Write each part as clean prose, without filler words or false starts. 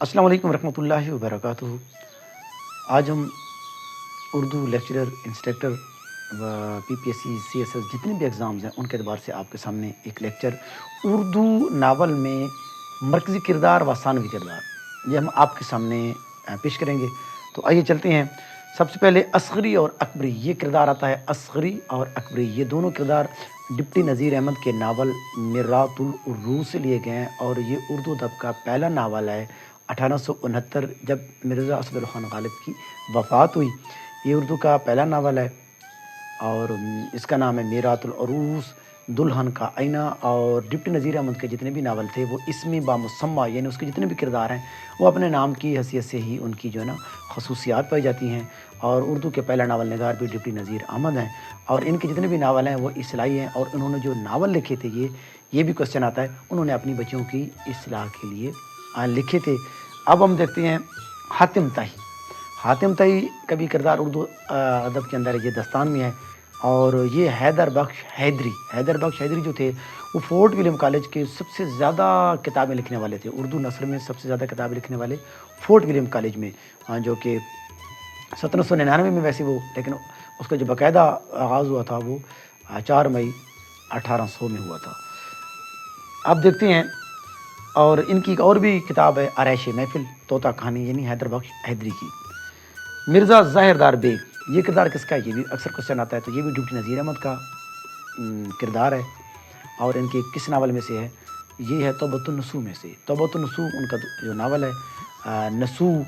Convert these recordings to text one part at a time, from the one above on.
السلام علیکم ورحمۃ اللہ وبرکاتہ۔ آج ہم اردو لیکچرر، انسٹرکٹر و P P S C, C S S جتنے بھی ایگزامز ہیں ان کے اعتبار سے آپ کے سامنے ایک لیکچر اردو ناول میں مرکزی کردار و ثانوی کردار یہ ہم آپ کے سامنے پیش کریں گے۔ تو آئیے چلتے ہیں۔ سب سے پہلے اصغری اور اکبری یہ کردار آتا ہے۔ اصغری اور اکبری یہ دونوں کردار ڈپٹی نذیر احمد کے ناول مرات العروض سے لیے گئے ہیں، اور یہ اردو ادب کا پہلا ناول ہے 1869 جب مرزا اسد اللہ خان غالب کی وفات ہوئی۔ یہ اردو کا پہلا ناول ہے اور اس کا نام ہے میرات العروس، دلہن کا آئینہ۔ اور ڈپٹی نذیر احمد کے جتنے بھی ناول تھے وہ اسمی بامسمہ، یعنی اس کے جتنے بھی کردار ہیں وہ اپنے نام کی حیثیت سے ہی ان کی جو ہے نا خصوصیات پائی جاتی ہیں۔ اور اردو کے پہلا ناول نگار بھی ڈپٹی نذیر احمد ہیں، اور ان کے جتنے بھی ناول ہیں وہ اصلاحی ہیں، اور انہوں نے جو ناول لکھے تھے یہ بھی کوشچن آتا ہے، انہوں نے اپنی بچوں کی اصلاح کے لیے لکھے تھے۔ اب ہم دیکھتے ہیں حاتم طائی۔ حاتم طائی کا بھی کردار اردو ادب کے اندر یہ داستان میں ہے، اور یہ حیدر بخش حیدری جو تھے وہ فورٹ ولیم کالج کے سب سے زیادہ کتابیں لکھنے والے تھے۔ اردو نثر میں سب سے زیادہ کتابیں لکھنے والے فورٹ ولیم کالج میں، جو کہ 1799 میں ویسے وہ، لیکن اس کا جو باقاعدہ آغاز ہوا تھا وہ 4 مئی 1800 میں ہوا تھا۔ اب دیکھتے ہیں، اور ان کی ایک اور بھی کتاب ہے آرائش محفل طوطا کہانی، یعنی حیدر بخش حیدری کی۔ مرزا ظاہردار بیگ یہ کردار کس کا ہے؟ یہ بھی اکثر کوشچن آتا ہے، تو یہ بھی ڈپٹی نذیر احمد کا کردار ہے، اور ان کے کس ناول میں سے ہے؟ یہ ہے توبۃ النصوح میں سے۔ توبۃ النصوح ان کا جو ناول ہے، نصوح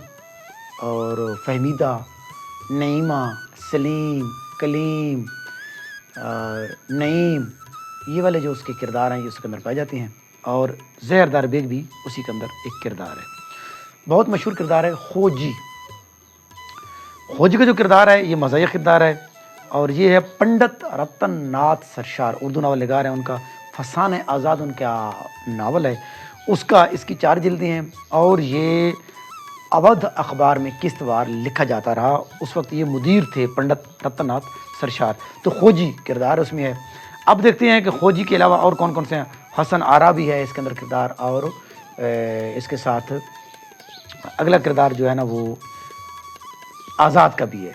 اور فہمیدہ، نعیمہ، سلیم، کلیم، نعیم، یہ والے جو اس کے کردار ہیں یہ اس کے اندر پائے جاتے ہیں، اور زہردار بیگ بھی اسی کے اندر ایک کردار ہے۔ بہت مشہور کردار ہے خوجی۔ خوجی کا جو کردار ہے یہ مزاحیہ کردار ہے، اور یہ ہے پنڈت رتن ناتھ سرشار، اردو ناول نگار ہیں۔ ان کا فسانہ آزاد ان کا ناول ہے، اس کی 4 جلدیں ہیں، اور یہ اودھ اخبار میں قسط وار لکھا جاتا رہا۔ اس وقت یہ مدیر تھے پنڈت رتن ناتھ سرشار، تو خوجی کردار اس میں ہے۔ اب دیکھتے ہیں کہ خوجی کے علاوہ اور کون کون سے ہیں۔ حسن آرا بھی ہے اس کے اندر کردار، اور اس کے ساتھ اگلا کردار جو ہے نا وہ آزاد کا بھی ہے۔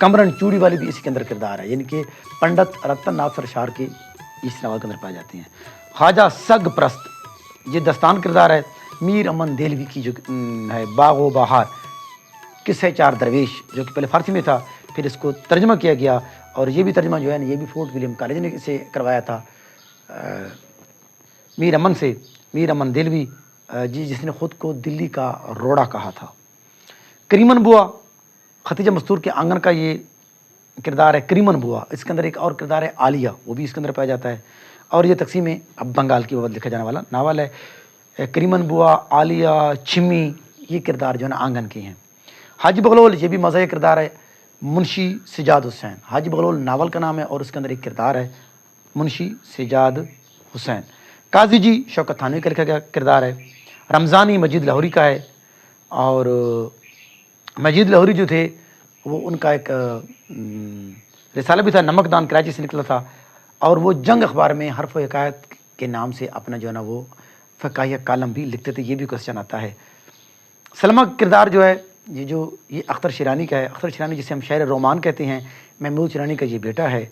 کمرن چوڑی والی بھی اسی کے اندر کردار ہے، یعنی کہ پنڈت رتن ناتھ سرشار کے اس ناول کے اندر پائے جاتے ہیں۔ خواجہ سگ پرست یہ دستان کردار ہے۔ میر امن دہلوی کی جو ہے باغ و بہار، قصہ 4 درویش، جو کہ پہلے فارسی میں تھا، پھر اس کو ترجمہ کیا گیا، اور یہ بھی ترجمہ جو ہے نا یہ بھی فورٹ ولیم کالج نے اسے کروایا تھا میر امن دہلوی، جس نے خود کو دلی کا روڑا کہا تھا۔ کریمن بوا ختیجہ مستور کے آنگن کا یہ کردار ہے کریمن بوا۔ اس کے اندر ایک اور کردار ہے عالیہ، وہ بھی اس کے اندر پایا جاتا ہے، اور یہ تقسیم اب بنگال کی بابت لکھا جانے والا ناول ہے۔ کریمن بوا، عالیہ، چھمی یہ کردار جو ہے نا آنگن کے ہیں۔ حاجی بغلول یہ بھی مزاحیہ کردار ہے۔ منشی سجاد حسین، حاجی بغلول ناول کا نام ہے، اور اس کے اندر ایک کردار ہے منشی سجاد حسین۔ قاضی جی شوکت تھانوی کا لکھا گیا کردار ہے۔ رمضانی مجید لاہوری کا ہے، اور مجید لاہوری جو تھے وہ ان کا ایک رسالہ بھی تھا، نمک دان، کراچی سے نکلا تھا، اور وہ جنگ اخبار میں حرف و حکایت کے نام سے اپنا جو ہے نا وہ فقاہیہ کالم بھی لکھتے تھے، یہ بھی کوشچن آتا ہے۔ سلمہ کردار جو ہے یہ اختر شیرانی کا ہے۔ اختر شیرانی جسے ہم شاعر رومان کہتے ہیں، محمود شیرانی کا یہ بیٹا ہے،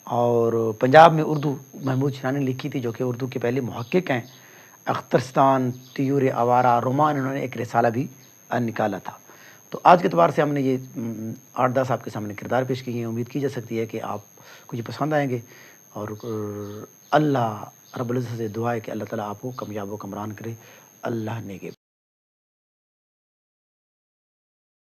اور پنجاب میں اردو محمود شیرانی نے لکھی تھی، جو کہ اردو کے پہلے محقق ہیں۔ اخترستان، طیور آوارہ، رومان انہوں نے ایک رسالہ بھی نکالا تھا۔ تو آج کے اعتبار سے ہم نے یہ 8-10 آپ کے سامنے کردار پیش کیے ہیں۔ امید کی جا سکتی ہے کہ آپ کو یہ پسند آئیں گے، اور اللہ رب العزت سے دعا ہے کہ اللہ تعالیٰ آپ کو کامیاب و کمران کرے۔ اللہ نے